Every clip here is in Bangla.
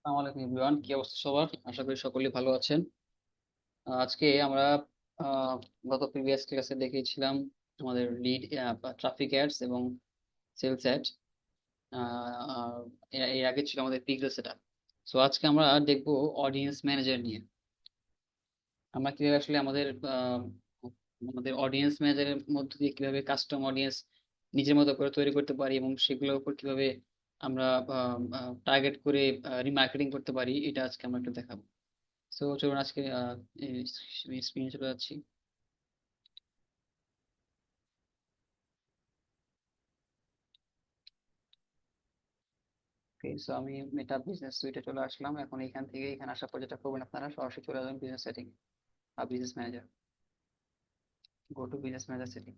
আসসালামু আলাইকুম এভরিওয়ান, কি অবস্থা সবার? আশা করি সকলেই ভালো আছেন। আজকে আমরা আহ, গত প্রিভিয়াস ক্লাসে দেখিয়েছিলাম আমাদের লিড ট্রাফিক অ্যাডস এবং সেলস অ্যাড। এর আগে ছিল আমাদের পিক্সেল সেটআপ। সো আজকে আমরা দেখবো অডিয়েন্স ম্যানেজার নিয়ে। আমরা কিভাবে আসলে আমাদের অডিয়েন্স ম্যানেজারের মধ্যে দিয়ে কিভাবে কাস্টম অডিয়েন্স নিজের মতো করে তৈরি করতে পারি এবং সেগুলোর উপর কিভাবে আমরা টার্গেট করে রিমার্কেটিং করতে পারি, এটা আজকে আমরা একটু দেখাবো। সো চলুন আজকে স্ক্রিনে চলে যাচ্ছি। ওকে, সো আমি মেটা বিজনেস সুইটে চলে আসলাম। এখন এখান থেকে এখানে আসার পর যেটা করবেন, আপনারা সরাসরি চলে যাবেন বিজনেস সেটিং বা business manager. Go to business manager setting.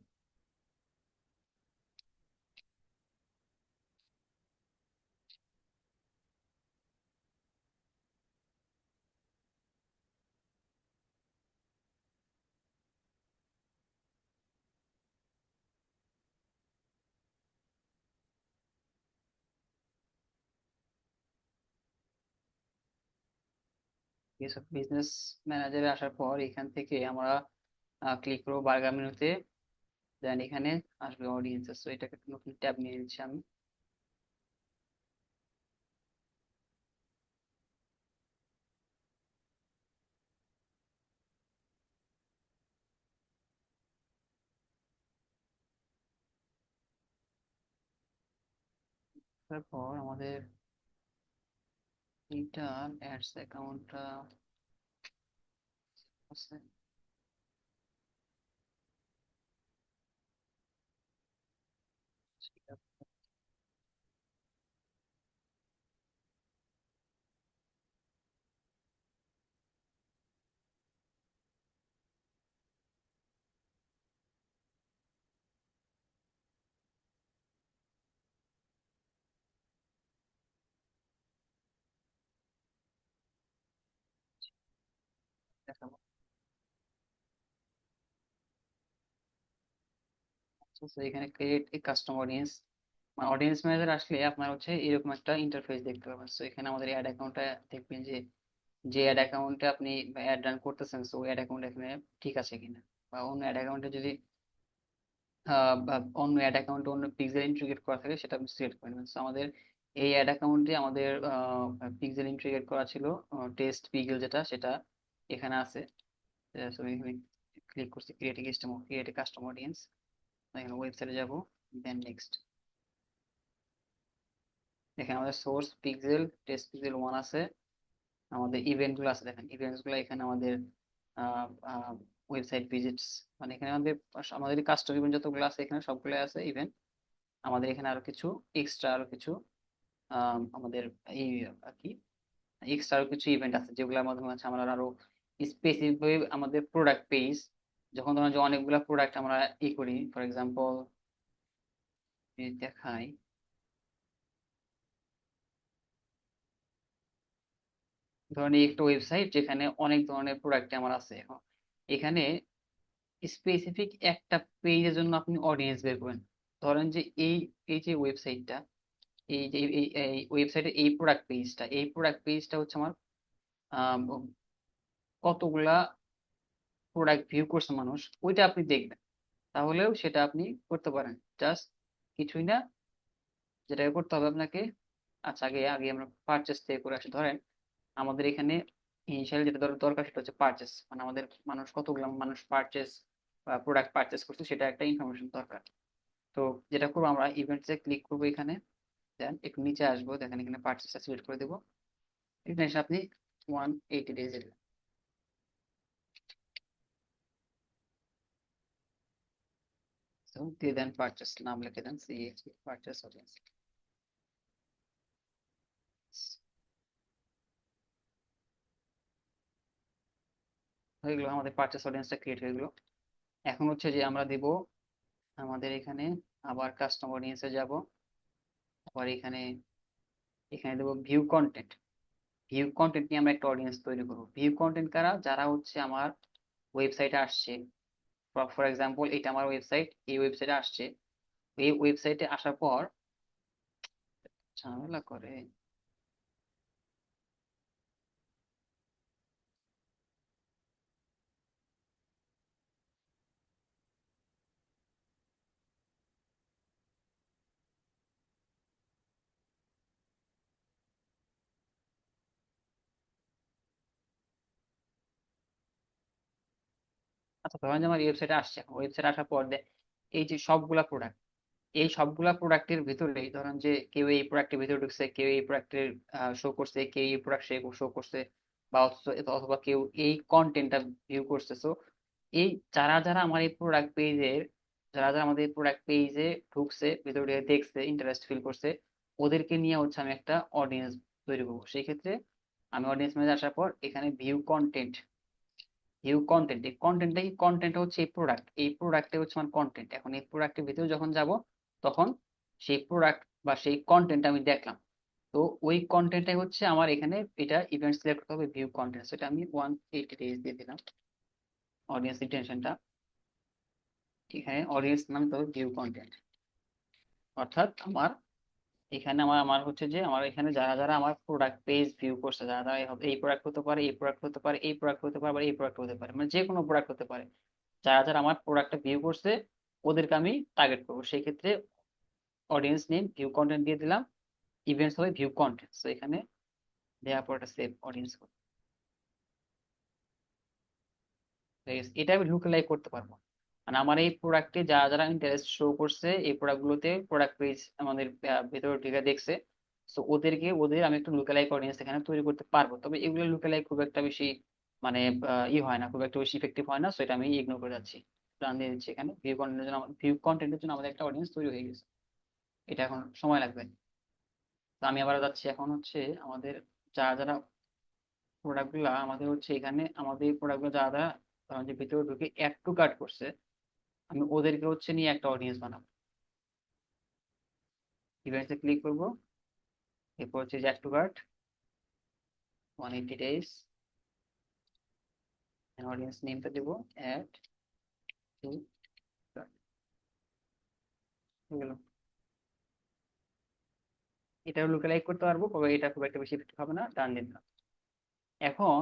এসব বিজনেস ম্যানেজারে আসার পর এখান থেকে আমরা ক্লিক করবো বার্গার মেনুতে। দেন এখানে আসবে অডিয়েন্সেস, সো এটাকে একটা নতুন ট্যাব নিয়ে নিচ্ছি আমি। তারপর আমাদের এইটা অ্যাডস অ্যাকাউন্টটা আছে। দেখাবো। তো এখানে ক্রিয়েট এ কাস্টম অডিয়েন্স, মানে অডিয়েন্স ম্যানেজার আসলে আপনার হচ্ছে এরকম একটা ইন্টারফেস দেখতে পাবেন। সো এখানে আমাদের অ্যাড অ্যাকাউন্টটা দেখবেন যে যে অ্যাড অ্যাকাউন্টে আপনি অ্যাড রান করতেছেন, সো অ্যাড অ্যাকাউন্ট এখানে ঠিক আছে কিনা, বা অন্য অ্যাড অ্যাকাউন্টে যদি বা অন্য অ্যাড অ্যাকাউন্টে অন্য পিক্সেল ইন্টিগ্রেট করা থাকে সেটা আপনি সিলেক্ট করে নেবেন। So আমাদের এই অ্যাড অ্যাকাউন্টে আমাদের পিক্সেল ইন্টিগ্রেট করা ছিল, টেস্ট পিক্সেল যেটা, সেটা এখানে আছে। So এখানে ক্লিক করছি ক্রিয়েট এ কাস্টম অডিয়েন্স। এখানে ওয়েবসাইটে যাব, দেন নেক্সট। এখানে আমাদের সোর্স পিক্সেল, টেস্ট পিক্সেল 1 আছে। আমাদের ইভেন্ট গুলো আছে, দেখেন ইভেন্টস গুলো এখানে আমাদের ওয়েবসাইট ভিজিটস, মানে এখানে আমাদের কাস্টম ইভেন্ট যতগুলো আছে এখানে সবগুলো আছে ইভেন্ট। আমাদের এখানে আরো কিছু এক্সট্রা, আরো কিছু আমাদের এই আর কি এক্সট্রা আরো কিছু ইভেন্ট আছে যেগুলোর মাধ্যমে হচ্ছে আমরা আরো স্পেসিফিক আমাদের প্রোডাক্ট পেজ, যখন ধরুন যে অনেকগুলা প্রোডাক্ট আমরা করি, ফর এক্সাম্পল দেখাই। ধরেন এই একটা ওয়েবসাইট যেখানে অনেক ধরনের প্রোডাক্ট আমার আছে। এখন এখানে স্পেসিফিক একটা পেজের জন্য আপনি অডিয়েন্স বের করবেন। ধরেন যে এই এই যে ওয়েবসাইটটা, এই যে এই ওয়েবসাইটে এই প্রোডাক্ট পেজটা হচ্ছে আমার আম, কতগুলা প্রোডাক্ট ভিউ করছে মানুষ, ওইটা আপনি দেখবেন। তাহলেও সেটা আপনি করতে পারেন। জাস্ট কিছুই না, যেটা করতে হবে আপনাকে। আচ্ছা, আগে আগে আমরা পারচেস থেকে করে আসি। ধরেন আমাদের এখানে ইনিশিয়াল যেটা দরকার সেটা হচ্ছে পারচেস, মানে আমাদের কতগুলো মানুষ পারচেস বা প্রোডাক্ট পারচেস করছে সেটা একটা ইনফরমেশন দরকার। তো যেটা করবো, আমরা ইভেন্টসে ক্লিক করবো এখানে। দেন একটু নিচে আসবো, দেখেন এখানে পারচেসটা সিলেক্ট করে দেবো। এখানে এসে আপনি 180 days এর তো দিয়ে দেন, পারচেস নাম লিখে দেন, সিএইচপি পারচেস অডিয়েন্স। হয়ে গেলো, আমাদের পারচেস অডিয়েন্সটা ক্রিয়েট হয়ে গেলো। এখন হচ্ছে যে আমরা দেব আমাদের এখানে আবার কাস্টম অডিয়েন্সে যাব। আবার এখানে এখানে দেবো ভিউ কন্টেন্ট। ভিউ কন্টেন্ট নিয়ে আমরা একটা অডিয়েন্স তৈরি করবো। ভিউ কন্টেন্ট কারা, যারা হচ্ছে আমার ওয়েবসাইটে আসছে। ফর এক্সাম্পল এটা আমার ওয়েবসাইট, এই ওয়েবসাইটে আসছে। এই ওয়েবসাইটে আসার পর ঝামেলা করে, আচ্ছা ধরেন যে আমার ওয়েবসাইটে আসছে, ওয়েবসাইটে আসার পর এই যে সবগুলা প্রোডাক্ট, এই সবগুলা প্রোডাক্টের ভিতরেই ধরেন যে কেউ এই প্রোডাক্টের ভিতরে ঢুকছে, কেউ এই প্রোডাক্টের শো করছে, কেউ এই প্রোডাক্ট শো করছে, বা অথবা কেউ এই কন্টেন্টটা ভিউ করছে। সো এই যারা যারা আমার এই প্রোডাক্ট পেজের, যারা যারা আমাদের প্রোডাক্ট পেজে ঢুকছে, ভিতরে ঢুকে দেখছে, ইন্টারেস্ট ফিল করছে, ওদেরকে নিয়ে হচ্ছে আমি একটা অডিয়েন্স তৈরি করবো। সেই ক্ষেত্রে আমি অডিয়েন্স ম্যানেজে আসার পর এখানে ভিউ কন্টেন্ট, ভিউ কন্টেন্ট, এই কন্টেন্টটা কি, কন্টেন্ট হচ্ছে এই প্রোডাক্ট, এই প্রোডাক্টে হচ্ছে আমার কন্টেন্ট। এখন এই প্রোডাক্টের ভিতরে যখন যাব, তখন সেই প্রোডাক্ট বা সেই কন্টেন্ট আমি দেখলাম। তো ওই কন্টেন্টটাই হচ্ছে আমার এখানে, এটা ইভেন্ট সিলেক্ট করতে হবে ভিউ কন্টেন্ট, সেটা আমি 180 days দিয়ে দিলাম অডিয়েন্স রিটেনশনটা। এখানে অডিয়েন্স নাম তো ভিউ কন্টেন্ট, অর্থাৎ আমার এখানে আমার আমার হচ্ছে যে আমার এখানে যারা যারা আমার প্রোডাক্ট পেজ ভিউ করছে, যারা যারা এই প্রোডাক্ট হতে পারে, এই প্রোডাক্ট হতে পারে, এই প্রোডাক্ট হতে পারে, বা এই প্রোডাক্ট হতে পারে, মানে যে কোনো প্রোডাক্ট হতে পারে, যারা যারা আমার প্রোডাক্টটা ভিউ করছে ওদেরকে আমি টার্গেট করবো। সেই ক্ষেত্রে অডিয়েন্স নেম ভিউ কন্টেন্ট দিয়ে দিলাম, ইভেন্টস হবে ভিউ কন্টেন্ট। তো এখানে দেওয়ার পর একটা সেভ অডিয়েন্স, এটা আমি লুক লাইক করতে পারবো। মানে আমার এই প্রোডাক্টে যারা যারা ইন্টারেস্ট শো করছে, এই প্রোডাক্ট গুলোতে প্রোডাক্ট পেজ আমাদের ভেতরে ঢুকে দেখছে, তো ওদেরকে, ওদের আমি একটু লুকালাইক অডিয়েন্স এখানে তৈরি করতে পারবো। তবে এগুলো লুকালাইক খুব একটা বেশি মানে ই হয় না, খুব একটা বেশি ইফেক্টিভ হয় না, সো এটা আমি ইগনোর করে যাচ্ছি, রান দিয়ে দিচ্ছি। এখানে ভিউ কন্টেন্টের জন্য, ভিউ কন্টেন্টের জন্য আমাদের একটা অডিয়েন্স তৈরি হয়ে গেছে। এটা এখন সময় লাগবে। তো আমি আবার যাচ্ছি এখন হচ্ছে আমাদের যারা যারা প্রোডাক্ট গুলা আমাদের হচ্ছে এখানে, আমাদের এই প্রোডাক্ট গুলো যারা যারা যে ভিতরে ঢুকে অ্যাড টু কার্ট করছে, আমি ওদেরকে হচ্ছে নিয়ে একটা অডিয়েন্স বানাবো। ইভেন্টসে ক্লিক করব, এরপর হচ্ছে add to cart 180 days, audience নেমটা দেবো অ্যাড টু কার্ট। হয়ে গেল। এটা লুকালাইক করতে পারবো, তবে এটা খুব একটা বেশি effective হবে না, ডান দিন না। এখন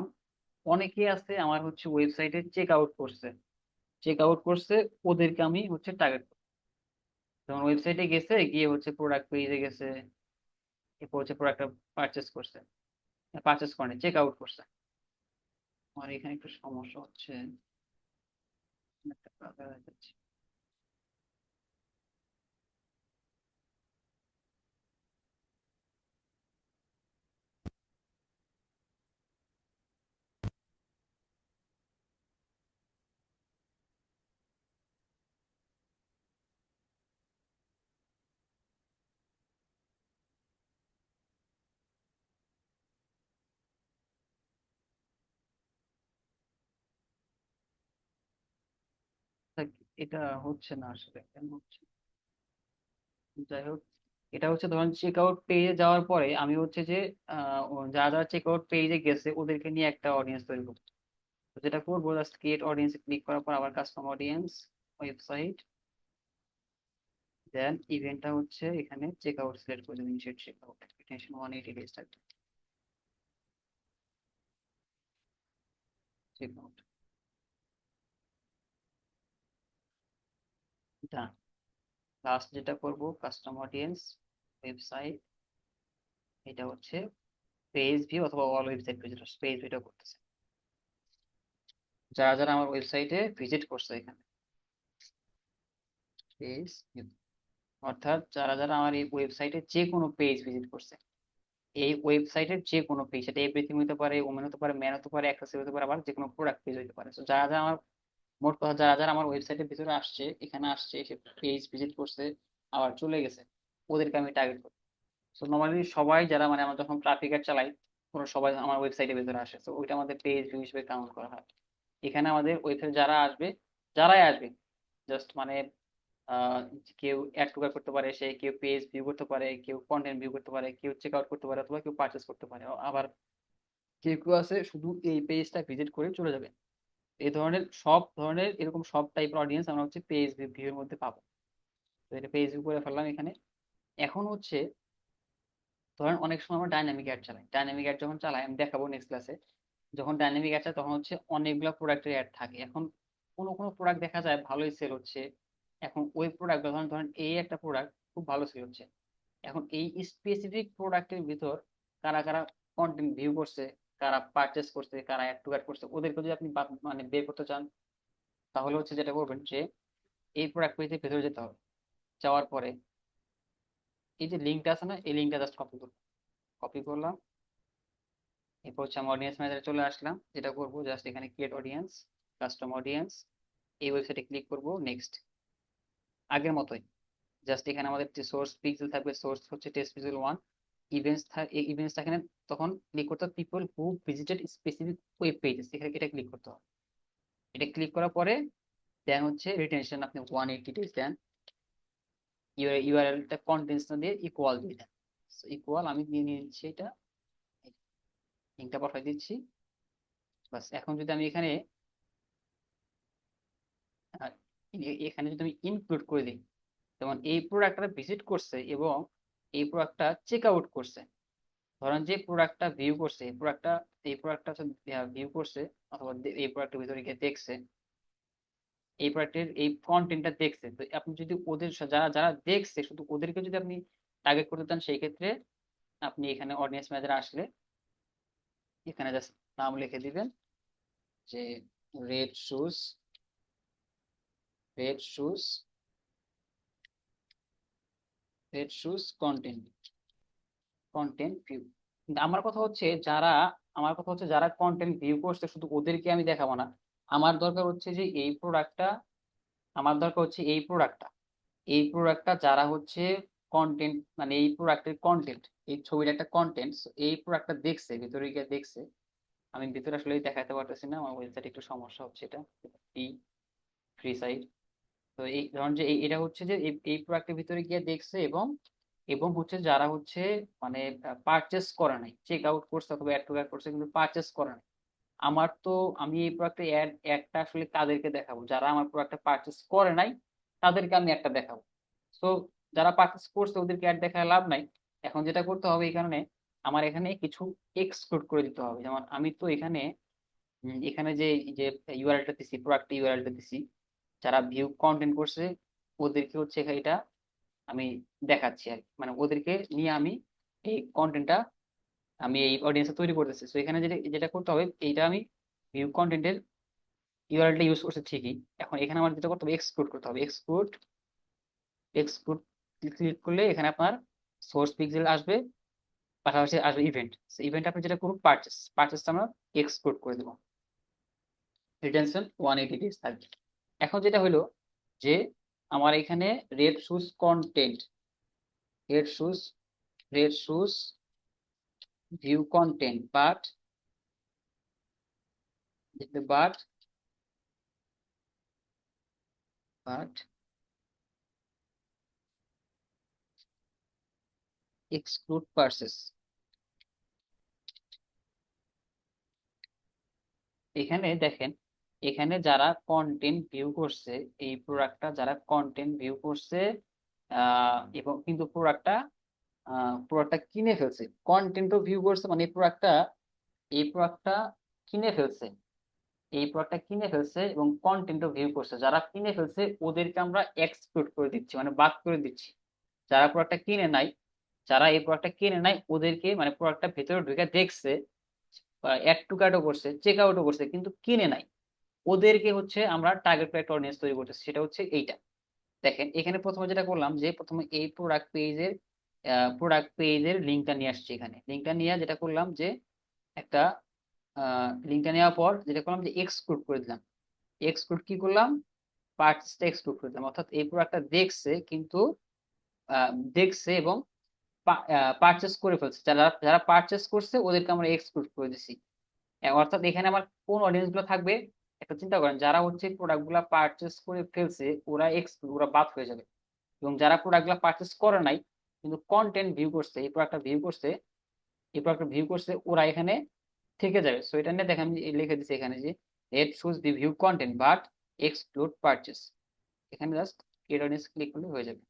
অনেকে আছে আমার হচ্ছে ওয়েবসাইটে চেক আউট করছে, চেক আউট করছে, ওদেরকে আমি হচ্ছে টার্গেট করবো। যেমন ওয়েবসাইটে গেছে, গিয়ে হচ্ছে প্রোডাক্ট পেজে গেছে, এরপর হচ্ছে প্রোডাক্টটা পারচেস করছে, পারচেস করে চেক আউট করছে। আমার এখানে একটু সমস্যা হচ্ছে, একটা কথা দেখাচ্ছি। এটা হচ্ছে না আসলে, কেন হচ্ছে, যাই হোক। এটা হচ্ছে ধরেন চেক আউট পেজে যাওয়ার পরে আমি হচ্ছে যে যারা যারা চেক আউট পেজে গেছে ওদেরকে নিয়ে একটা অডিয়েন্স তৈরি করবো। তো যেটা করবো, জাস্ট ক্রিয়েট অডিয়েন্স ক্লিক করার পর আবার কাস্টম অডিয়েন্স, ওয়েবসাইট, দেন ইভেন্টটা হচ্ছে এখানে চেক আউট সিলেক্ট করে দেবেন, initiate check out, retention 180 days থাকবে, চেক আউট, ডান। লাস্ট যেটা করব কাস্টম অডিয়েন্স, ওয়েবসাইট, এটা হচ্ছে পেজ ভিউ অথবা অল ওয়েবসাইট ভিজিটর, পেজ ভিউটা করতেছে যারা যারা আমার ওয়েবসাইটে ভিজিট করছে এখানে, পেজ ভিউ, অর্থাৎ যারা যারা আমার এই ওয়েবসাইটে যে কোনো পেজ ভিজিট করছে, এই ওয়েবসাইটের যে কোনো পেজ, সেটা এভরিথিং হতে পারে, ওমেন হতে পারে, ম্যান হতে পারে, অ্যাক্সেসরি হতে পারে, আবার যে কোনো প্রোডাক্ট পেজ হতে পারে। তো যারা যারা আমার, মোট কথা যারা যারা আমার ওয়েবসাইটের ভিতরে আসছে, এখানে আসছে, এসে পেজ ভিজিট করছে, আবার চলে গেছে, ওদেরকে আমি টার্গেট করি। তো নর্মালি সবাই যারা, মানে আমরা যখন ট্রাফিক অ্যাড চালাই, পুরো সবাই আমার ওয়েবসাইটের ভিতরে আসে, তো ওইটা আমাদের পেজ ভিউ হিসেবে কাউন্ট করা হয়। এখানে আমাদের ওয়েবসাইটে যারা আসবে, যারাই আসবে, জাস্ট মানে আহ, কেউ অ্যাড টু কার্ট করতে পারে, সে কেউ পেজ ভিউ করতে পারে, কেউ কন্টেন্ট ভিউ করতে পারে, কেউ চেক আউট করতে পারে, অথবা কেউ পারচেস করতে পারে, আবার কেউ কেউ আছে শুধু এই পেজটা ভিজিট করে চলে যাবে। এই ধরনের সব ধরনের এরকম সব টাইপের অডিয়েন্স আমরা হচ্ছে পেজ ভিউ এর মধ্যে পাবো। তো এটা পেজ ভিউ করে ফেললাম এখানে। এখন হচ্ছে ধরেন অনেক সময় আমরা ডাইনামিক অ্যাড চালাই, ডাইনামিক অ্যাড যখন চালাই আমি দেখাবো নেক্সট ক্লাসে, যখন ডাইনামিক অ্যাড চালাই তখন হচ্ছে অনেকগুলো প্রোডাক্টের অ্যাড থাকে। এখন কোনো কোনো প্রোডাক্ট দেখা যায় ভালোই সেল হচ্ছে, এখন ওই প্রোডাক্ট ধরেন ধরেন এই একটা প্রোডাক্ট খুব ভালো সেল হচ্ছে, এখন এই স্পেসিফিক প্রোডাক্টের ভিতর কারা কারা কন্টেন্ট ভিউ করছে, কারা পারচেস করছে, কারা অ্যাড টু অ্যাড করছে, ওদেরকে যদি আপনি মানে বের করতে চান, তাহলে হচ্ছে যেটা করবেন যে এই প্রোডাক্ট পেজের ভেতরে যেতে হবে। যাওয়ার পরে এই যে লিঙ্কটা আছে না, এই লিঙ্কটা জাস্ট কপি করব। কপি করলাম, এরপর হচ্ছে আমি অডিয়েন্স ম্যানেজারে চলে আসলাম। যেটা করব জাস্ট এখানে ক্রিয়েট অডিয়েন্স, কাস্টম অডিয়েন্স, এই ওয়েবসাইটে ক্লিক করব, নেক্সট। আগের মতোই জাস্ট এখানে আমাদের যে সোর্স পিক্সেল থাকবে, সোর্স হচ্ছে টেস্ট পিক্সেল 1। ইভেন্টস এই ইভেন্টসটা এখানে তখন ক্লিক করতে হবে people who visited specific web pages, এখানে এটা ক্লিক করতে হবে। এটা ক্লিক করার পরে দেন হচ্ছে রিটেনশন আপনি 180 ডেজ দেন। ইউআরএলটা কন্টেন্টস না দিয়ে ইকুয়াল দিয়ে দেন। ইকুয়াল আমি দিয়ে নিচ্ছি, এটা লিঙ্কটা পাঠিয়ে দিচ্ছি। বাস এখন যদি আমি এখানে আহ, এখানে যদি আমি ইনক্লুড করে দিই, যেমন এই প্রোডাক্টটা ভিজিট করছে এবং এই প্রোডাক্টটা চেক আউট করছে। ধরেন যে প্রোডাক্টটা ভিউ করছে, এই প্রোডাক্টটা ভিউ করছে অথবা এই প্রোডাক্টের ভিতরে গিয়ে দেখছে, এই প্রোডাক্টের এই কন্টেন্টটা দেখছে, তো আপনি যদি ওদের যারা যারা দেখছে শুধু ওদেরকে যদি আপনি টার্গেট করতে চান, সেই ক্ষেত্রে আপনি এখানে অডিয়েন্স ম্যানেজারে আসলে এখানে জাস্ট নাম লিখে দিবেন যে red shoes, red shoes, red shoes content, content view. কিন্তু আমার কথা হচ্ছে যারা কন্টেন্ট ভিউ করছে শুধু ওদেরকে আমি দেখাবো না। আমার দরকার হচ্ছে যে এই প্রোডাক্টটা, আমার দরকার হচ্ছে এই প্রোডাক্টটা যারা হচ্ছে কন্টেন্ট, মানে এই প্রোডাক্টের কন্টেন্ট, এই ছবির একটা কন্টেন্ট, এই প্রোডাক্টটা দেখছে, ভিতরে গিয়ে দেখছে। আমি ভিতরে আসলে দেখাতে পারতেছি না, আমার ওয়েবসাইট একটু সমস্যা হচ্ছে, এটা ফ্রি সাইট। তো এই ধরুন যে এটা হচ্ছে যে এই প্রোডাক্টের ভিতরে গিয়ে দেখছে এবং এবং হচ্ছে যারা হচ্ছে মানে পারচেস করে নাই, চেক আউট করছে অথবা অ্যাড টু কার্ট করছে কিন্তু পারচেস করে নাই। আমার তো আমি এই প্রোডাক্টে একটা আসলে তাদেরকে দেখাবো যারা আমার প্রোডাক্টটা পারচেস করে নাই, তাদেরকে আমি একটা দেখাবো। সো যারা পারচেস করছে ওদেরকে অ্যাড দেখায় লাভ নাই। এখন যেটা করতে হবে এই কারণে আমার এখানে কিছু এক্সক্লুড করে দিতে হবে। যেমন আমি তো এখানে এখানে যে ইউআরএলটা দিছি, প্রোডাক্ট ইউআরএলটা দিছি, যারা ভিউ কন্টেন্ট করছে ওদেরকে হচ্ছে এটা আমি দেখাচ্ছি আর কি। মানে ওদেরকে নিয়ে আমি এই কন্টেন্টটা আমি এই অডিয়েন্সে তৈরি করতেছি। তো এখানে যেটা যেটা করতে হবে, এইটা আমি ভিউ কন্টেন্টের ইউআরএলটা ইউজ করছি ঠিকই, এখন এখানে আমার যেটা করতে হবে এক্সক্লুড করতে হবে। এক্সক্লুড ক্লিক করলে এখানে আপনার সোর্স পিক্সেল আসবে, পাশাপাশি আসবে ইভেন্ট। ইভেন্ট আপনি যেটা করুন পারচেসটা আমরা এক্সক্লুড করে দেবো, রিটেনশন 180 ডেজ থাকবে। এখন যেটা হলো যে আমার এখানে red shoes content, red shoes, red shoes view content but but exclude purchase. এখানে দেখেন, এখানে যারা কন্টেন্ট ভিউ করছে, এই প্রোডাক্টটা যারা কন্টেন্ট ভিউ করছে এবং কিন্তু প্রোডাক্টটা কিনে ফেলছে, কন্টেন্টও ভিউ করছে, মানে এই প্রোডাক্টটা কিনে ফেলছে, এই প্রোডাক্টটা কিনে ফেলছে এবং কন্টেন্টও ভিউ করছে। যারা কিনে ফেলছে ওদেরকে আমরা এক্সক্লুড করে দিচ্ছি, মানে বাদ করে দিচ্ছি। যারা প্রোডাক্টটা কিনে নাই, যারা এই প্রোডাক্টটা কিনে নাই ওদেরকে, মানে প্রোডাক্টটা ভেতরে ঢুকে দেখছে, অ্যাড টু কার্টও করছে, চেক আউটও করছে কিন্তু কিনে নাই, ওদেরকে হচ্ছে আমরা টার্গেট একটা অডিয়েন্স তৈরি করতেছি, সেটা হচ্ছে এইটা। দেখেন এখানে প্রথমে যেটা করলাম যে প্রথমে এই প্রোডাক্ট পেজের লিঙ্কটা নিয়ে আসছি। এখানে লিঙ্কটা নিয়ে যেটা করলাম যে একটা লিঙ্কটা নেওয়ার পর যেটা করলাম যে এক্সক্লুড করে দিলাম। এক্সক্লুড কি করলাম, পার্টসটা এক্সক্লুড করে দিলাম, অর্থাৎ এই প্রোডাক্টটা দেখছে কিন্তু দেখছে এবং পারচেস করে ফেলছে, যারা যারা পারচেস করছে ওদেরকে আমরা এক্সক্লুড করে দিছি। অর্থাৎ এখানে আমার কোন অডিয়েন্স গুলো থাকবে, একটা চিন্তা করেন, যারা হচ্ছে প্রোডাক্ট গুলা পারচেস করে ফেলছে ওরা ওরা বাদ হয়ে যাবে, এবং যারা প্রোডাক্ট গুলা পারচেস করে নাই কিন্তু কন্টেন্ট ভিউ করছে, এই প্রোডাক্টটা ভিউ করছে ওরা এখানে থেকে যাবে। সো এটা নিয়ে দেখেন আমি লিখে দিচ্ছি এখানে যে red shoes the view content but exclude purchase. এখানে জাস্ট এড অডিয়েন্স ক্লিক করলে হয়ে যাবে।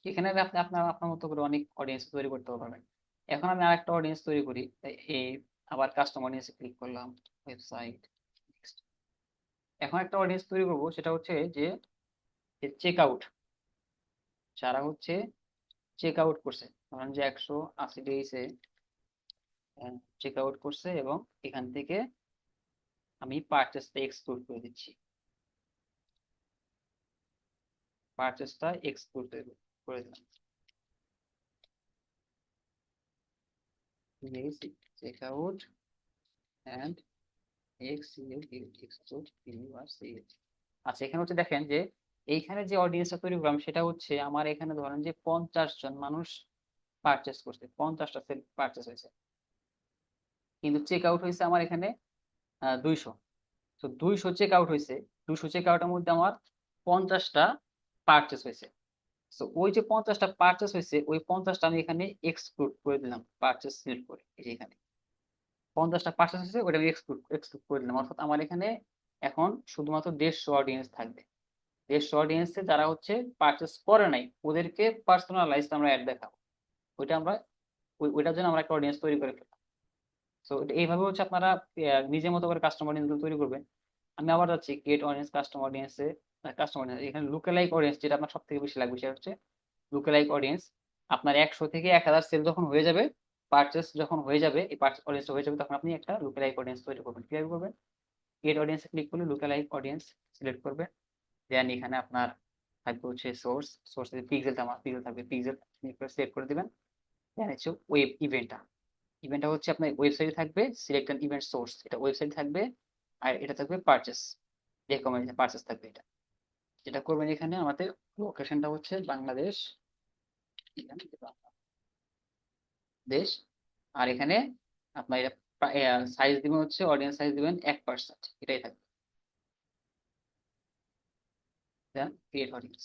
এখানে আপনি আপনার আপনার মতো করে অনেক অডিয়েন্স তৈরি করতে পারবেন। এখন আমি আরেকটা অডিয়েন্স তৈরি করি। এই আবার কাস্টম অডিয়েন্সে ক্লিক করলাম, ওয়েবসাইট, এখন একটা অডিয়েন্স তৈরি করব, সেটা হচ্ছে যে চেক আউট, যারা হচ্ছে চেক আউট করছে, ধরেন যে 180 ডেইসে চেক আউট করছে এবং এখান থেকে আমি পারচেসটা এক্সক্লুড করে দিচ্ছি, পারচেসটা এক্সক্লুড করে দিলাম। Check out and exclude viewers. আচ্ছা, এখানে হচ্ছে দেখেন যে এইখানে যে অডিয়েন্সটা তৈরি করলাম সেটা হচ্ছে আমার এখানে ধরেন যে 50 জন মানুষ পারচেস করছে, 50টা সেল পারচেস হয়েছে, কিন্তু চেক আউট হয়েছে আমার এখানে 200। তো 200 চেক আউট হয়েছে, 200 চেক আউটের মধ্যে আমার 50টা পারচেস হয়েছে। তো ওই যে 50টা পারচেস হয়েছে ওই 50টা আমি এখানে এক্সক্লুড করে দিলাম, পারচেস সিলেক্ট করে এই যে এখানে 50টা পারচেস হয়েছে ওটা আমি এক্সক্লুড করে দিলাম। অর্থাৎ আমার এখানে এখন শুধুমাত্র 150 অডিয়েন্স থাকবে। 150 অডিয়েন্সে যারা হচ্ছে পারচেস করে নাই ওদেরকে পার্সোনালাইজড আমরা অ্যাড দেখাবো। ওইটা আমরা ওইটার জন্য আমরা একটা অডিয়েন্স তৈরি করে ফেললাম। সো এইভাবে হচ্ছে আপনারা নিজের মতো করে কাস্টমার অডিয়েন্স তৈরি করবেন। আমি আবার যাচ্ছি গেট অডিয়েন্স, কাস্টমার অডিয়েন্সে, কাস্টমার এখানে লুকালাইক অডিয়েন্স যেটা আপনার সব থেকে বেশি লাগবে সেটা হচ্ছে লুকালাইক অডিয়েন্স। আপনার 100 থেকে 1000 সেল যখন হয়ে যাবে, পারচেস যখন হয়ে যাবে, এই পারচেস অডিয়েন্স হয়ে যাবে, তখন আপনি একটা লুকালাইক অডিয়েন্স তৈরি করবেন। কিভাবে করবেন? গেট অডিয়েন্সে ক্লিক করলে লুকালাইক অডিয়েন্স সিলেক্ট করবেন। দেন এখানে আপনার থাকবে হচ্ছে সোর্সে পিক্সেল, আমার পিক্সেল থাকবে, পিক্সেল সিলেক্ট করে দিবেন। দেন হচ্ছে ওয়েব ইভেন্টটা, ইভেন্টটা হচ্ছে আপনার ওয়েবসাইটে থাকবে, সিলেক্ট অ্যান ইভেন্ট সোর্স, এটা ওয়েবসাইট থাকবে। আর এটা থাকবে পারচেস, রেকমেন্ড পারচেস থাকবে এটা। যেটা করবেন এখানে আমাদের লোকেশনটা হচ্ছে বাংলাদেশ, এখানে দেশ। আর এখানে আপনার এটা সাইজ দিবেন হচ্ছে অডিয়েন্স সাইজ দিবেন 1%, এটাই থাকবে। দেন ক্রিয়েট অডিয়েন্স।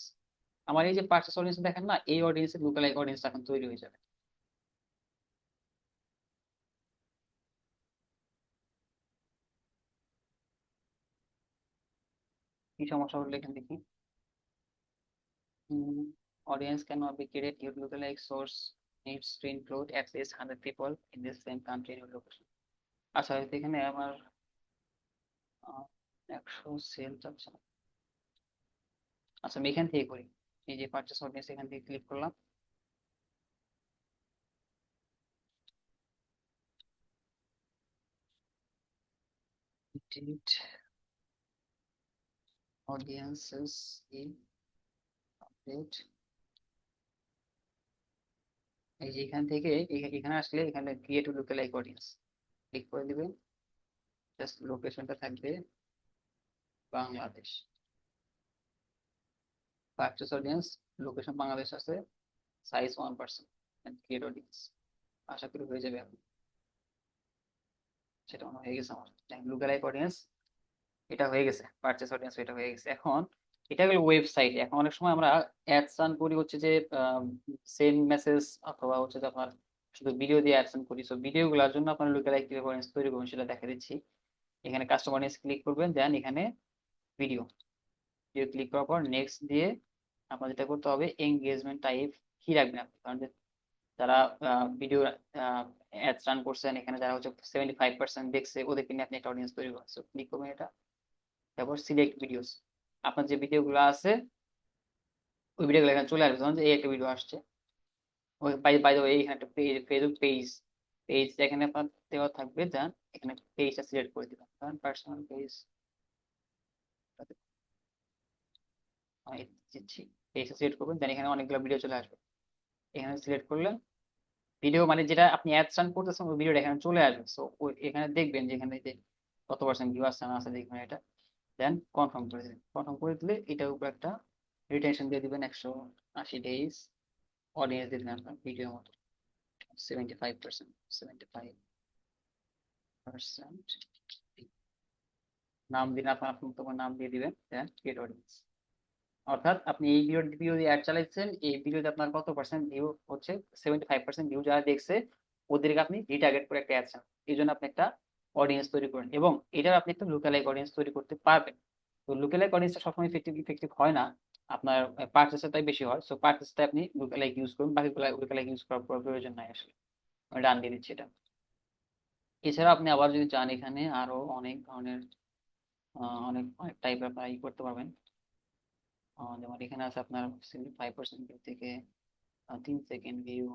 আমার এই যে পারচেস অডিয়েন্স দেখেন না, এই অডিয়েন্সের লুকালাইক অডিয়েন্স এখন তৈরি হয়ে যাবে। কি সমস্যা হলো এখান দেখি। Audience cannot be created. Your lookalike source needs to include at least 100 people in the same country in your location. আচ্ছা, এখানে আমার 100 সেল চাচ্ছে না। আচ্ছা, আমি এখান থেকে করি। এই যে পারচেস অডিয়েন্স, এখান থেকে ক্লিক করলাম। Edit audiences in update। এই যে এখান থেকে এখানে আসলে এখানে ক্রিয়েট লুকালাইক অডিয়েন্স ক্লিক করে দিবেন। জাস্ট লোকেশনটা থাকবে Bangladesh, purchase audience location Bangladesh আছে, সাইজ 1%, ক্রিয়েট অডিয়েন্স। আশা করি হয়ে যাবে এখন। সেটা মনে হয়ে গেছে আমার। লুকালাইক অডিয়েন্স এটা হয়ে গেছে, পারচেস অডিয়েন্স এটা হয়ে গেছে। এখন এটা হলো ওয়েবসাইট। এখন অনেক সময় আমরা অ্যাডস রান করি হচ্ছে যে সেম মেসেজ, অথবা হচ্ছে যে আপনার শুধু ভিডিও দিয়ে অ্যাডস রান করি। সো ভিডিও গুলোর জন্য আপনার লুকালাইক কিভাবে অডিয়েন্স তৈরি করবেন সেটা দেখা দিচ্ছি। এখানে কাস্টমার অডিয়েন্স ক্লিক করবেন, দেন এখানে ভিডিও, ভিডিও ক্লিক করার পর নেক্সট দিয়ে আপনার যেটা করতে হবে এঙ্গেজমেন্ট টাইপ কি রাখবেন আপনি, কারণ যারা ভিডিও অ্যাডস রান করছেন এখানে, যারা হচ্ছে 75% দেখছে ওদেরকে নিয়ে আপনি একটা অডিয়েন্স তৈরি করছেন। ক্লিক করবেন এটা, তারপর সিলেক্ট ভিডিওস। আপনার যে ভিডিওগুলো আছে ওই ভিডিওগুলো এখানে চলে আসবে। ধরুন যে এই একটা ভিডিও আসছে, ওই বাই বাই দ্য ওয়ে এখানে একটা ফেসবুক পেজ, পেজ এখানে আপনার দেওয়া থাকবে। দেন এখানে পেজটা সিলেক্ট করে দিবেন, ধরুন পার্সোনাল পেজ আমি দিচ্ছি। পেজটা সিলেক্ট করবেন, দেন এখানে অনেকগুলো ভিডিও চলে আসবে। এখানে সিলেক্ট করলেন ভিডিও, মানে যেটা আপনি অ্যাডস রান করতেছেন ওই ভিডিওটা এখানে চলে আসবে। সো এখানে দেখবেন যে এখানে যে কত পার্সেন্ট ভিউ আসছে না আসছে দেখবেন এটা। দেন কনফার্ম করে দিবেন, কনফার্ম করে দিলে এটার উপর একটা রিটেনশন দিয়ে দিবেন 180 ডেজ। অডিয়েন্স দিবেন আপনার ভিডিও মতো 75%, 75%। নাম দিন আপনার, আপনার তোমার নাম দিয়ে দিবেন, দেন ক্রিয়েট অডিয়েন্স। অর্থাৎ আপনি এই ভিডিও দিয়ে অ্যাড চালাইছেন, এই ভিডিওতে আপনার কত পার্সেন্ট ভিউ হচ্ছে, 75% ভিউ যারা দেখছে ওদেরকে আপনি রিটার্গেট করে একটা অ্যাড চালান। এই জন্য আপনি একটা অডিয়েন্স তৈরি করেন, এবং এটার আপনি একটা লুকালাইক অডিয়েন্স তৈরি করতে পারবেন। তো লুকালাইক অডিয়েন্সটা সবসময় ইফেক্টিভ হয় না, আপনার পার্চেসটাই বেশি হয়। সো পার্চেসটা আপনি লুকালাইক ইউজ করুন, বাকিগুলো লুকালাইক ইউজ করার প্রয়োজন নাই আসলে। আমি ডান দিয়ে দিচ্ছি এটা। এছাড়া আপনি আবার যদি চান এখানে আরো অনেক ধরনের অনেক অনেক টাইপের আপনারা করতে পারবেন। যেমন এখানে আছে আপনার 5% ভিউ থেকে 3 সেকেন্ড ভিউ,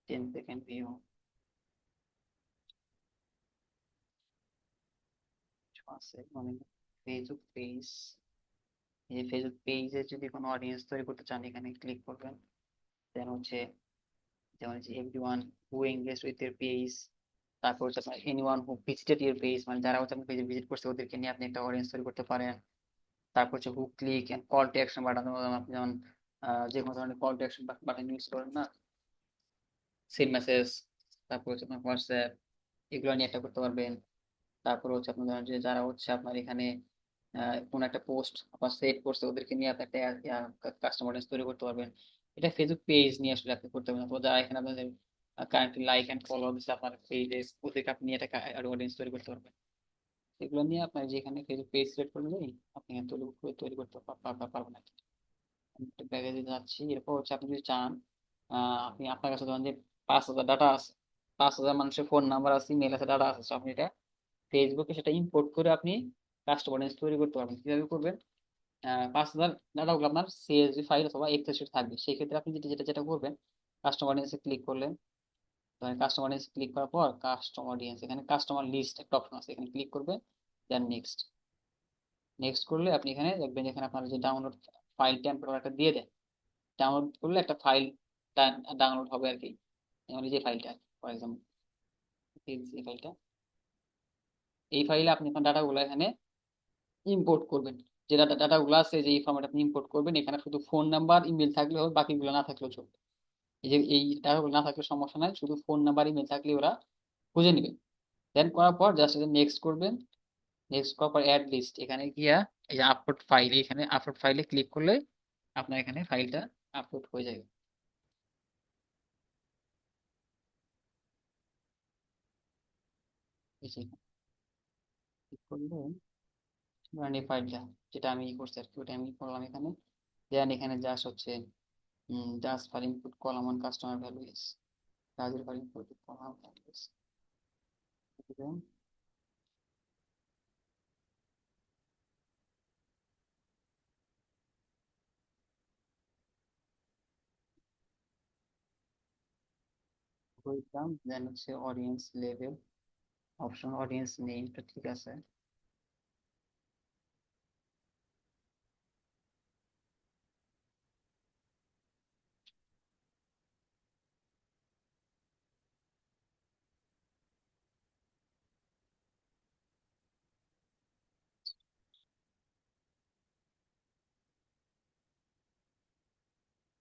10 সেকেন্ড ভিউ, আছে মানে ফেসবুক পেজ। এই ফেসবুক পেজে যদি কোনো অডিয়েন্স তৈরি করতে চান এখানে ক্লিক করবেন। দেন হচ্ছে যেমন হচ্ছে everyone who engage with their page. তারপর হচ্ছে আপনার anyone who visited your page, মানে যারা হচ্ছে আপনার পেজে ভিজিট করছে ওদেরকে নিয়ে আপনি একটা অডিয়েন্স তৈরি করতে পারেন। তারপর হচ্ছে হু click and call to action button, আপনি যেমন যে কোনো ধরনের call to action button use করেন না, সেন্ড মেসেজ, তারপর হচ্ছে আপনার হোয়াটসঅ্যাপ, এগুলো নিয়ে একটা করতে পারবেন। তারপর হচ্ছে আপনার ধরেন যে যারা হচ্ছে আপনার এখানে কোনো একটা পোস্ট আপনার সেভ করছে ওদেরকে নিয়ে আপনি একটা কাস্টমার অডিয়েন্স তৈরি করতে পারবেন। এটা ফেসবুক পেজ নিয়ে আসলে আপনি করতে পারবেন, অথবা যারা এখানে আপনাদের কারেন্টলি লাইক এন্ড ফলো দিচ্ছে আপনার পেজে, ওদেরকে আপনি নিয়ে একটা অডিয়েন্স তৈরি করতে পারবেন। এগুলো নিয়ে আপনার যেখানে ফেসবুক পেজ সিলেক্ট করলেই আপনি এখানে তৈরি করতে পারবেন আর কি। আমি একটা প্যাকেজে যাচ্ছি। এরপর হচ্ছে আপনি যদি চান আপনি আপনার কাছে ধরেন যে 5,000 ডাটা আছে, 5,000 মানুষের ফোন নাম্বার আছে, ইমেল আছে, ডাটা আছে, so আপনি এটা ফেসবুকে সেটা ইম্পোর্ট করে আপনি কাস্টমার অডিয়েন্স তৈরি করতে পারবেন। কিভাবে করবেন? 5,000 ডাটাগুলো আপনার সিএসভি ফাইল অথবা এক্সেল শিট থাকবে, সেই ক্ষেত্রে আপনি যেটা করবেন, কাস্টমার অডিয়েন্সে ক্লিক করলেন। কাস্টমার অডিয়েন্স ক্লিক করার পর কাস্টমার অডিয়েন্স, এখানে কাস্টমার লিস্ট একটা অপশন আছে, এখানে ক্লিক করবেন। দেন নেক্সট। নেক্সট করলে আপনি এখানে দেখবেন যেখানে আপনার যে ডাউনলোড ফাইল টেম্পলেট একটা দিয়ে দেন, ডাউনলোড করলে একটা ফাইল ডাউনলোড হবে আর কি। যেমন এই যে ফাইলটা, ফর এক্সাম্পল এই ফাইলটা, এই ফাইলে আপনি আপনার ডাটাগুলো এখানে ইম্পোর্ট করবেন। যে ডাটাগুলো আছে যে এই ফরম্যাট আপনি ইম্পোর্ট করবেন, এখানে শুধু ফোন নাম্বার ইমেল থাকলে হবে, বাকিগুলো না থাকলেও চলবে। এই যে এই ডাটাগুলো না থাকলে সমস্যা নাই, শুধু ফোন নাম্বার ইমেল থাকলে ওরা খুঁজে নেবে। দেন করার পর জাস্ট নেক্সট করবেন। নেক্সট করার পর অ্যাড লিস্ট, এখানে গিয়া এই যে আপলোড ফাইল, এখানে আপলোড ফাইলে ক্লিক করলে আপনার এখানে ফাইলটা আপলোড হয়ে যাবে। এই যে ক্লিক করলে ধরেন এই ফাইলটা যেটা আমি ই করছি আর কি, ওটা আমি করলাম এখানে। দেন এখানে জাস্ট হচ্ছে just for input column on customer value is, কাজের for input column value is, করলাম। দেন হচ্ছে অডিয়েন্স লেভেল অপশন, অডিয়েন্স নেমটা ঠিক আছে।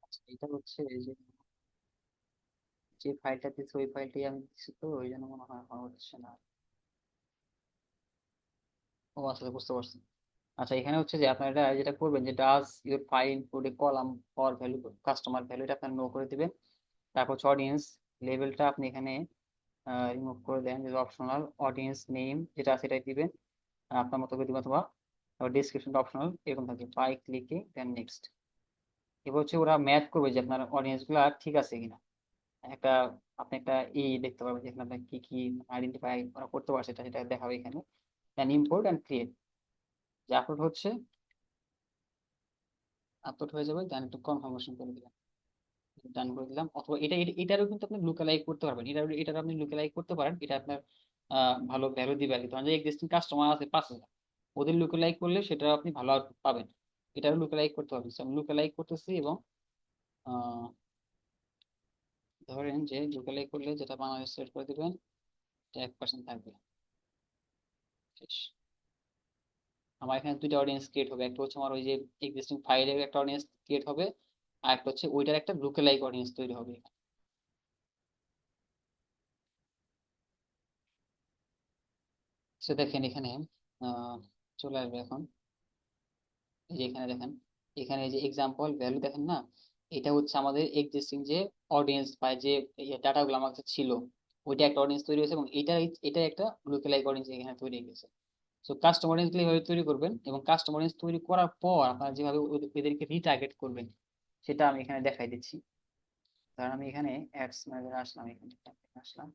আচ্ছা, এটা হচ্ছে এই যে যে ফাইলটা দিচ্ছি ওই ফাইলটাই আমি দিচ্ছি, তো ওই জন্য মনে হয় হচ্ছে না। ও আসলে বুঝতে পারছি। আচ্ছা, এখানে হচ্ছে যে আপনার এটা যেটা করবেন যে does your file include A column for value, customer value, এটা আপনার নো করে দিবেন। তারপর হচ্ছে অডিয়েন্স লেভেলটা আপনি এখানে রিমুভ করে দেন, যে অপশনাল অডিয়েন্স নেম যেটা আছে এটাই দিবেন, আপনার মতো করে দিবেন, অথবা ডিসক্রিপশনটা অপশনাল এরকম থাকে। বাই ক্লিকে দেন নেক্সট। এবার হচ্ছে ওরা ম্যাচ করবে যে আপনার অডিয়েন্স গুলা ঠিক আছে কিনা। একটা আপনি একটা দেখতে পারবেন যেখানে আপনার কি কি আইডেন্টিফাই ওরা করতে পারছে, এটা সেটা দেখাবে এখানে। দেন ইম্পোর্ট অ্যান্ড ক্রিয়েট, যে আপলোড হচ্ছে, আপলোড হয়ে যাবে, দেন একটু কনফার্মেশন করে দিলাম, ডান করে দিলাম। অথবা এটারও কিন্তু আপনি লুকালাইক করতে পারবেন, এটার আপনি লুকালাইক করতে পারেন, এটা আপনার ভালো ভ্যালু দিবে আর কি। ধরেন যে এক্সিস্টিং কাস্টমার আছে 5,000, ওদের লুকালাইক করলে সেটা আপনি ভালো আউটপুট পাবেন। এটারও লুকালাইক করতে হবে, আমি লুকালাইক করতেছি এবং আহ, ধরেন যে লুকালাইক করলে যেটা বাংলাদেশ সেট করে দিবেন, 1% থাকবে। শেষ। আমার এখানে দুইটা অডিয়েন্স ক্রিয়েট হবে, একটা হচ্ছে আমার ওই যে এক্সিস্টিং ফাইলের একটা অডিয়েন্স ক্রিয়েট হবে, আর একটা হচ্ছে ওইটার একটা লুকালাইক অডিয়েন্স তৈরি হবে। সে দেখেন এখানে আহ, চলে আসবে এখন। এই যে এখানে দেখেন, এখানে এই যে এক্সাম্পল ভ্যালু দেখেন না, এটা হচ্ছে আমাদের এক্সিস্টিং যে অডিয়েন্স বা যে ডাটাগুলো আমার কাছে ছিল, ওইটা একটা অডিয়েন্স তৈরি হয়েছে, এবং এটা একটা লুকালাইক অডিয়েন্স এখানে তৈরি হয়ে গেছে। সো কাস্টমার অডিয়েন্স এইভাবে তৈরি করবেন, এবং কাস্টমার অডিয়েন্স তৈরি করার পর আপনারা যেভাবে এদেরকে রিটার্গেট করবেন সেটা আমি এখানে দেখাই দিচ্ছি। কারণ আমি এখানে অ্যাডস ম্যানেজারে আসলাম, এখানে আসলাম,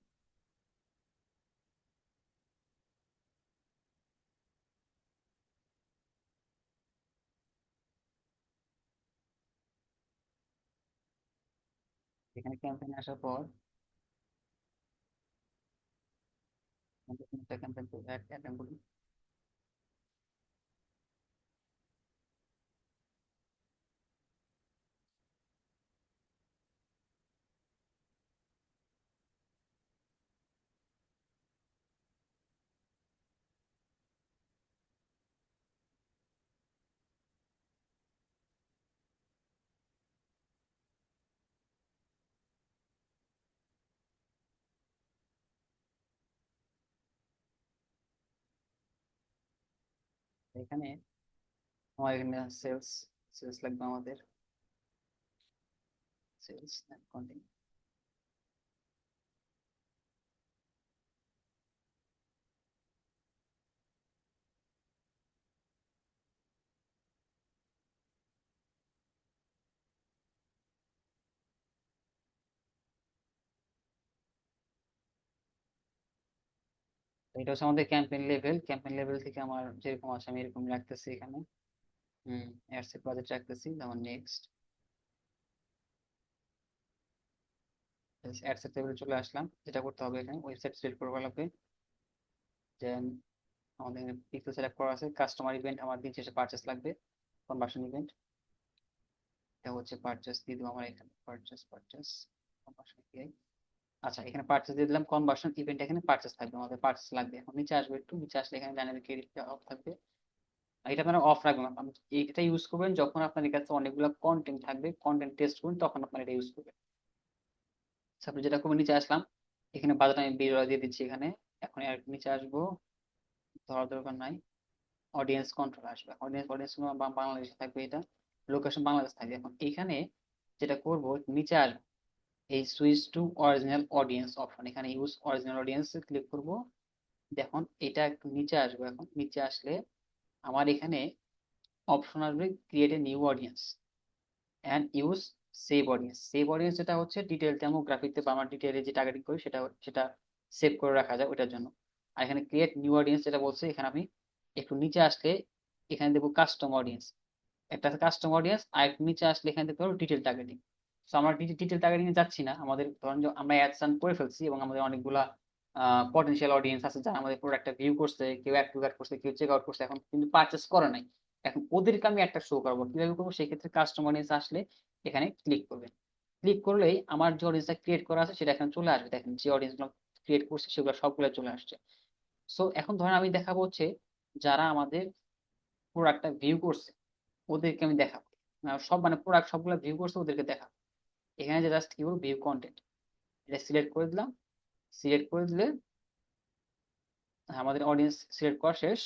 এখানে ক্যাম্পেইন আসার পর ক্যাম্পেইন অ্যাড ক্যাম্পেইন করি। এখানে আমার এখানে সেলস সেলস লাগবে আমাদের, সেলস কন্টেন্ট। এটা হচ্ছে আমাদের ক্যাম্পেইন লেভেল, ক্যাম্পেইন লেভেল থেকে আমার যেরকম আছে আমি এরকম রাখতেছি এখানে। অ্যাডস এর বাজেট রাখতেছি, যেমন নেক্সট অ্যাডস এর টেবিলে চলে আসলাম। যেটা করতে হবে এখানে ওয়েবসাইট সিলেক্ট করতে লাগবে। দেন আমাদের পিক্সেল সিলেক্ট করা আছে, কাস্টমার ইভেন্ট আমার দিন শেষে পারচেস লাগবে, কনভার্সন ইভেন্ট। এটা হচ্ছে পারচেস দিয়ে দেবো আমার এখানে, পারচেস কনভার্সন এপিআই। আচ্ছা, এখানে পারচেস দিয়ে দিলাম, কনভার্সন ইভেন্ট এখানে পারচেস থাকবে, আমাদের পারচেস লাগবে। এখন নিচে আসবে, একটু নিচে আসলে এখানে ডাইনামিক এডিটটা অফ থাকবে। আর এটা আপনারা অফ রাখবেন, এটা ইউজ করবেন যখন আপনার কাছে অনেকগুলো কন্টেন্ট থাকবে, কন্টেন্ট টেস্ট করবেন, তখন আপনারা এটা ইউজ করবেন। তারপরে যেটা করবেন, নিচে আসলাম, এখানে বাজার আমি $20 দিয়ে দিচ্ছি এখানে। এখন আর নিচে আসবো, ধরার দরকার নাই, অডিয়েন্স কন্ট্রোল আসবে, অডিয়েন্স অডিয়েন্স বাংলাদেশে থাকবে, এটা লোকেশন বাংলাদেশ থাকবে। এখন এখানে যেটা করব, নিচে আসবো, এই switch to original audience option, এখানে ইউজ অরিজিনাল অডিয়েন্স ক্লিক করব। দেখুন এটা একটু নিচে আসবো, এখন নিচে আসলে আমার এখানে অপশন আসবে create a new audience and use save audience. Save audience যেটা হচ্ছে ডিটেল ডেমোগ্রাফিতে বা আমার ডিটেলে যে টার্গেটিং করি সেটা সেটা সেভ করে রাখা যায় ওটার জন্য। আর এখানে ক্রিয়েট নিউ অডিয়েন্স যেটা বলছে, এখানে আমি একটু নিচে আসলে এখানে দেবো কাস্টম অডিয়েন্স, একটা আছে কাস্টম অডিয়েন্স, আর একটু নিচে আসলে এখানে দেখতে পারবো ডিটেল টার্গেটিং। তো আমরা ডিটেল টার্গেটিং এ যাচ্ছি না, আমাদের ধরেন যে আমরা অ্যাডস রান করে ফেলছি এবং আমাদের অনেকগুলা পটেনশিয়াল অডিয়েন্স আছে যারা আমাদের প্রোডাক্টটা ভিউ করছে, কেউ অ্যাড টু কার্ট করছে, কেউ চেক আউট করছে, এখন কিন্তু পারচেস করে নাই। এখন ওদেরকে আমি একটা শো করবো, কিভাবে করবো, সেই ক্ষেত্রে কাস্টম অডিয়েন্স আসলে এখানে ক্লিক করবেন। ক্লিক করলেই আমার যে অডিয়েন্সটা ক্রিয়েট করা আছে সেটা এখানে চলে আসবে। দেখেন যে অডিয়েন্স গুলো ক্রিয়েট করছে সেগুলো সবগুলো চলে আসছে। সো এখন ধরেন আমি দেখাবো হচ্ছে যারা আমাদের প্রোডাক্টটা ভিউ করছে ওদেরকে আমি দেখাবো। সব মানে প্রোডাক্ট সবগুলো ভিউ করছে ওদেরকে দেখাবো। এখানে যে জাস্ট কি বলবো, ভিউ কন্টেন্ট, এটা সিলেক্ট করে দিলাম। সিলেক্ট করে দিলে আমাদের অডিয়েন্স সিলেক্ট করা শেষ।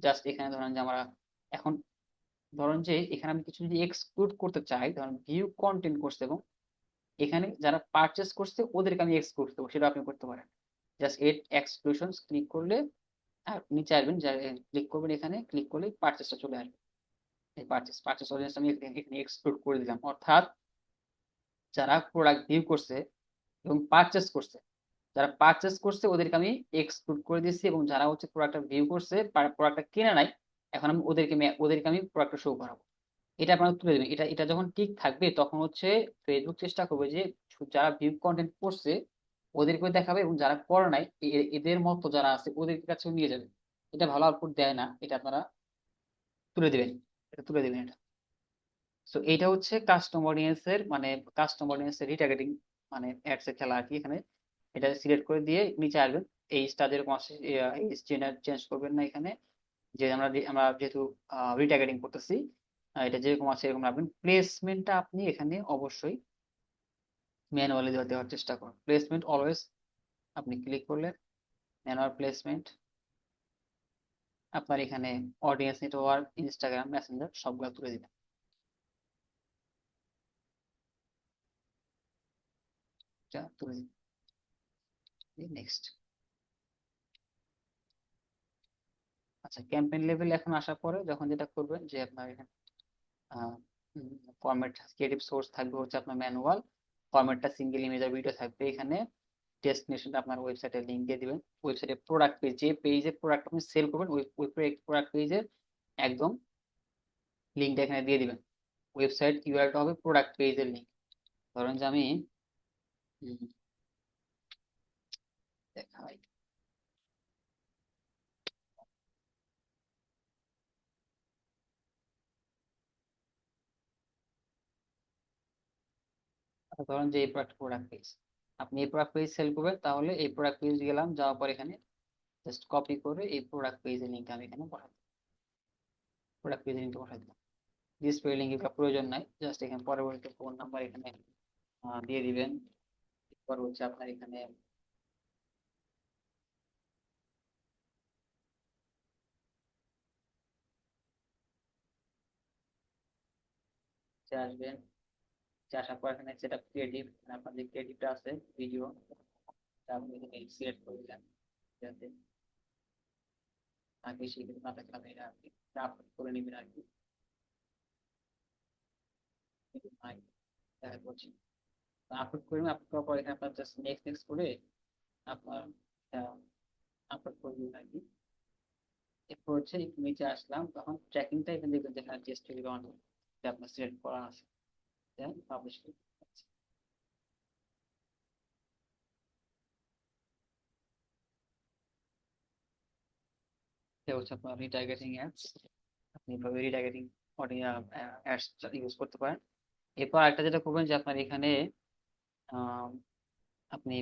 জাস্ট এখানে ধরেন যে আমরা এখন ধরেন যে এখানে আমি কিছু যদি এক্সক্লুড করতে চাই, ধরেন ভিউ কন্টেন্ট করছে এবং এখানে যারা পারচেস করছে ওদেরকে আমি এক্সক্লুড করবো, সেটা আপনি করতে পারেন। জাস্ট এড এক্সক্লুশনস ক্লিক করলে আর নিচে আসবেন, ক্লিক করবেন, এখানে ক্লিক করলে পারচেসটা চলে আসবে। এই পারচেস অডিয়েন্স আমি এখানে এক্সক্লুড করে দিলাম, অর্থাৎ যারা প্রোডাক্ট ভিউ করছে এবং পারচেস করছে, যারা পারচেস করছে ওদেরকে আমি এক্সক্লুড করে দিয়েছি, এবং যারা হচ্ছে প্রোডাক্টটা ভিউ করছে, প্রোডাক্টটা কেনা নাই, এখন আমি ওদেরকে আমি প্রোডাক্টটা শো করাবো। এটা আপনারা তুলে দেবেন। এটা এটা যখন ঠিক থাকবে তখন হচ্ছে ফেসবুক চেষ্টা করবে যে যারা ভিউ কন্টেন্ট করছে ওদেরকেও দেখাবে, এবং যারা করে নাই এদের মতো যারা আছে ওদের কাছেও নিয়ে যাবে। এটা ভালো আউটপুট দেয় না, এটা আপনারা তুলে দিবেন, এটা তুলে দিবেন এটা। সো এইটা হচ্ছে কাস্টম অডিয়েন্সের মানে কাস্টম অডিয়েন্সের রিটার্গেটিং মানে অ্যাডস এর খেলা আর কি। এখানে এটা সিলেক্ট করে দিয়ে নিচে আসবেন, এই স্টার যেরকম আসছে এই চেঞ্জ করবেন না এখানে, যে আমরা যেহেতু রিটার্গেটিং করতেছি, এটা যেরকম আছে এরকম রাখবেন। প্লেসমেন্টটা আপনি এখানে অবশ্যই ম্যানুয়ালি দেওয়ার চেষ্টা করুন, প্লেসমেন্ট অলওয়েজ আপনি ক্লিক করলেন, ম্যানুয়াল প্লেসমেন্ট। আপনার এখানে অডিয়েন্স নেটওয়ার্ক, ইনস্টাগ্রাম, মেসেঞ্জার সবগুলো তুলে দিবেন, এটা তুলে দিন, নেক্সট। আচ্ছা, ক্যাম্পেইন লেভেল এখন আসার পরে যখন যেটা করবেন যে আপনার এখানে ফরম্যাট ক্রিয়েটিভ সোর্স থাকবে হচ্ছে আপনার ম্যানুয়াল, ফরম্যাটটা সিঙ্গেল ইমেজ আর ভিডিও থাকবে এখানে, ডেস্টিনেশনটা আপনার ওয়েবসাইটের লিংক দিয়ে দিবেন, ওয়েবসাইটে প্রোডাক্ট পেজ, যে পেজে প্রোডাক্ট আপনি সেল করবেন ওই ওই প্রোডাক্ট পেজের একদম লিঙ্কটা এখানে দিয়ে দিবেন। ওয়েবসাইট ইউআরএলটা হবে প্রোডাক্ট পেজের লিঙ্ক। ধরেন যে আমি উম, দেখাই, ধরেন যে এই প্রোডাক্ট পেজ, আপনি এই প্রোডাক্ট পেজ সেল করবেন, তাহলে এই প্রোডাক্ট পেজ গেলাম, যাওয়ার পর এখানে জাস্ট কপি করে এই প্রোডাক্ট পেজের লিঙ্কটা আমি এখানে বসাই দিলাম, প্রোডাক্ট পেজের লিঙ্কটা বসাই দিলাম। ডিসপ্লে লিঙ্ক এর প্রয়োজন নাই, জাস্ট এখানে পরবর্তী ফোন নাম্বার এখানে দিয়ে দিবেন। এরপর হচ্ছে আপনার এখানে যে আসবেন, যে আসার পর এখানে সেট আপ ক্রিয়েটিভ, আপনার যে ক্রিয়েটিভটা আছে ভিডিও, আপনি এখানে সিলেক্ট করে দিলেন, যাতে আগে সেগুলো না থাকলে আপনি এটা আপলোড করে নেবেন আর কি। কিন্তু নাই, দেখা করছি আপলোড করে আপলোড করার পর এখানে আপনার জাস্ট নেক্সট নেক্সট করে আপনার আপলোড করে দিবেন আর কি। এরপর হচ্ছে একটু নিচে আসলাম, তখন ট্র্যাকিংটা এখানে দেখবেন যেখানে টেস্ট আপনার সিলেক্ট করা আছে, দেন পাবলিশ করে দিচ্ছি। এটা হচ্ছে আপনার রিটার্গেটিং অ্যাডস, আপনি এভাবে রিটার্গেটিং অ্যাডস ইউজ করতে পারেন। এরপর আরেকটা যেটা করবেন যে আপনার এখানে আহ, আপনি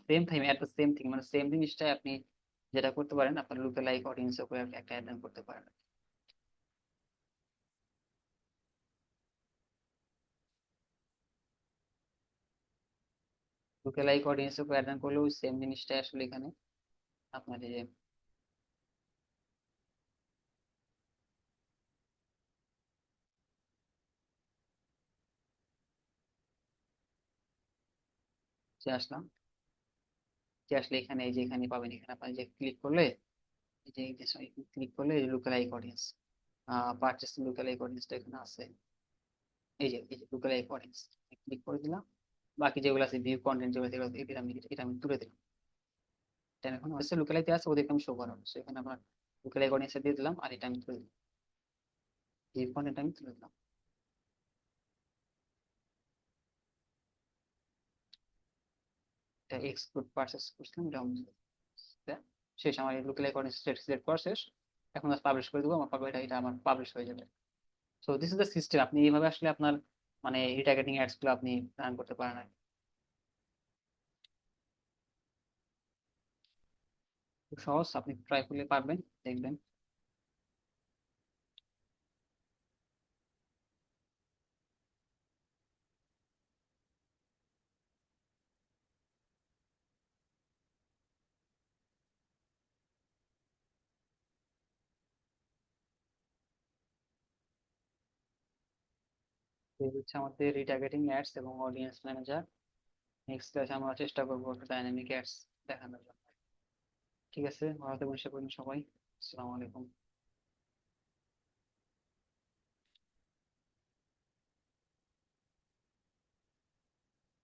same time at the same thing, মানে সেম জিনিসটাই আপনি যেটা করতে পারেন, আপনার লুকে লাইক অডিয়েন্স করে একটা অ্যাড করতে পারেন। লুকে লাইক অডিয়েন্স করে অ্যাড করলেও সেম জিনিসটাই আসলে এখানে আপনার এই যে আসলাম, যে আসলে এখানে এই যে এখানে পাবেন, এখানে আপনি যে ক্লিক করলে এই যে ক্লিক করলে লুকে লাইক অডিয়েন্স, পারচেস লুকে লাইক অডিয়েন্সটা এখানে আছে। এই যে লুকে লাইক অডিয়েন্স ক্লিক করে দিলাম, বাকি যেগুলো আছে ভিউ কন্টেন্ট যেগুলো যেগুলো এটা আমি তুলে দিলাম। এটা এখন হচ্ছে লুকে লাইক আছে, ওদেরকে আমি শো করাবো, সেখানে আমার লুকে লাইক অডিয়েন্স দিয়ে দিলাম, আর এটা আমি তুলে দিলাম, ভিউ কন্টেন্ট আমি তুলে দিলাম। এটা এক্সপোর্ট পারচেস করছিলাম, এটা আমি শেষ, আমার লুকে লাইক অডিয়েন্স সিলেক্ট করা শেষ। এখন পাবলিশ করে দেবো, আমার এটা এটা আমার পাবলিশ হয়ে যাবে। So this is the system, আপনি এইভাবে আসলে আপনার মানে রিটার্গেটিং অ্যাডস গুলো আপনি রান করতে পারেন আর কি। খুব সহজ, আপনি ট্রাই করলে পারবেন, দেখবেন। এই হচ্ছে আমাদের রিটার্গেটিং অ্যাডস এবং অডিয়েন্স ম্যানেজার। নেক্সট ক্লাসে আমরা চেষ্টা করবো একটা ডাইনামিক অ্যাডস দেখানোর জন্য। ঠিক আছে, ভালো থাকবেন সবাই। আসসালামু আলাইকুম।